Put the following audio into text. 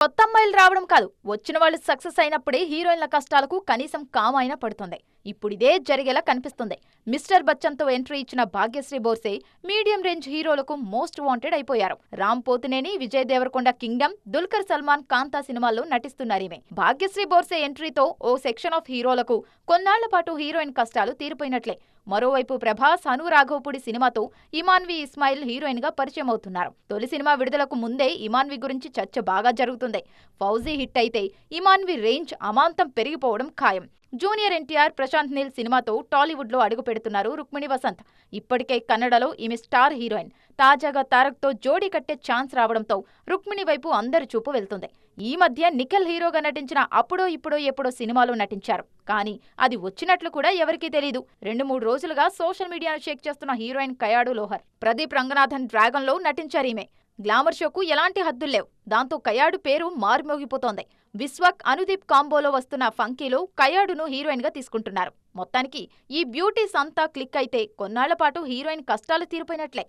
కొత్త అమ్మాయిలు రావడం కాదు, వచ్చిన వాళ్ళు సక్సెస్ అయినప్పుడే హీరోయిన్ల కష్టాలకు కనీసం కామ్ అయినా పడుతుంది. ఇప్పుడిదే జరిగేలా కనిపిస్తుంది. మిస్టర్ బచ్చన్తో ఎంట్రీ ఇచ్చిన భాగ్యశ్రీ బోర్సే మీడియం రేంజ్ హీరోలకు మోస్ట్ వాంటెడ్ అయిపోయారు. రామ్ పోతినేని, విజయ్ దేవరకొండ కింగ్డమ్, దుల్కర్ సల్మాన్, కాంతా సినిమాల్లో నటిస్తున్నారీమె. భాగ్యశ్రీ బోర్సే ఎంట్రీతో ఓ సెక్షన్ ఆఫ్ హీరోలకు కొన్నాళ్ల పాటు హీరోయిన్ కష్టాలు తీరిపోయినట్లే. మరోవైపు ప్రభాస్, అను రాఘవపూడి సినిమాతో ఇమాన్వి ఇస్మాయిల్ హీరోయిన్ గా పరిచయం అవుతున్నారు. తొలి సినిమా విడుదలకు ముందే ఇమాన్వి గురించి చర్చ బాగా జరుగుతుంది. ఫౌజీ హిట్ అయితే ఇమాన్వి రేంజ్ అమాంతం పెరిగిపోవడం ఖాయం. జూనియర్ ఎన్టీఆర్, ప్రశాంత్ నీల్ సినిమాతో టాలీవుడ్ లో అడుగు పెడుతున్నారు రుక్మిణి వసంత్. ఇప్పటికే కన్నడలో ఈమె స్టార్ హీరోయిన్. తాజాగా తారక్తో జోడీ కట్టే ఛాన్స్ రావడంతో రుక్మిణి వైపు అందరి చూపు వెళ్తుంది. ఈ మధ్య నిఖిల్ హీరోగా నటించిన అప్పుడో ఇప్పుడో ఎప్పుడో సినిమాలో నటించారు. కానీ అది వచ్చినట్లు కూడా ఎవరికీ తెలీదు. 2-3 రోజులుగా సోషల్ మీడియాను షేక్ చేస్తున్న హీరోయిన్ కయాడు లోహర్. ప్రదీప్ రంగనాథన్ డ్రాగన్ లో నటించారీమె. గ్లామర్ షోకు ఎలాంటి హద్దుల్లేవు. దాంతో కయాడు పేరు మారుమోగిపోతోంది. విశ్వక్, అనుదీప్ కాంబోలో వస్తున్న ఫంకీలో కయాడును హీరోయిన్ గా తీసుకుంటున్నారు. మొత్తానికి ఈ బ్యూటీస్ అంతా క్లిక్ అయితే కొన్నాళ్ల పాటు హీరోయిన్ కష్టాలు తీరిపోయినట్లే.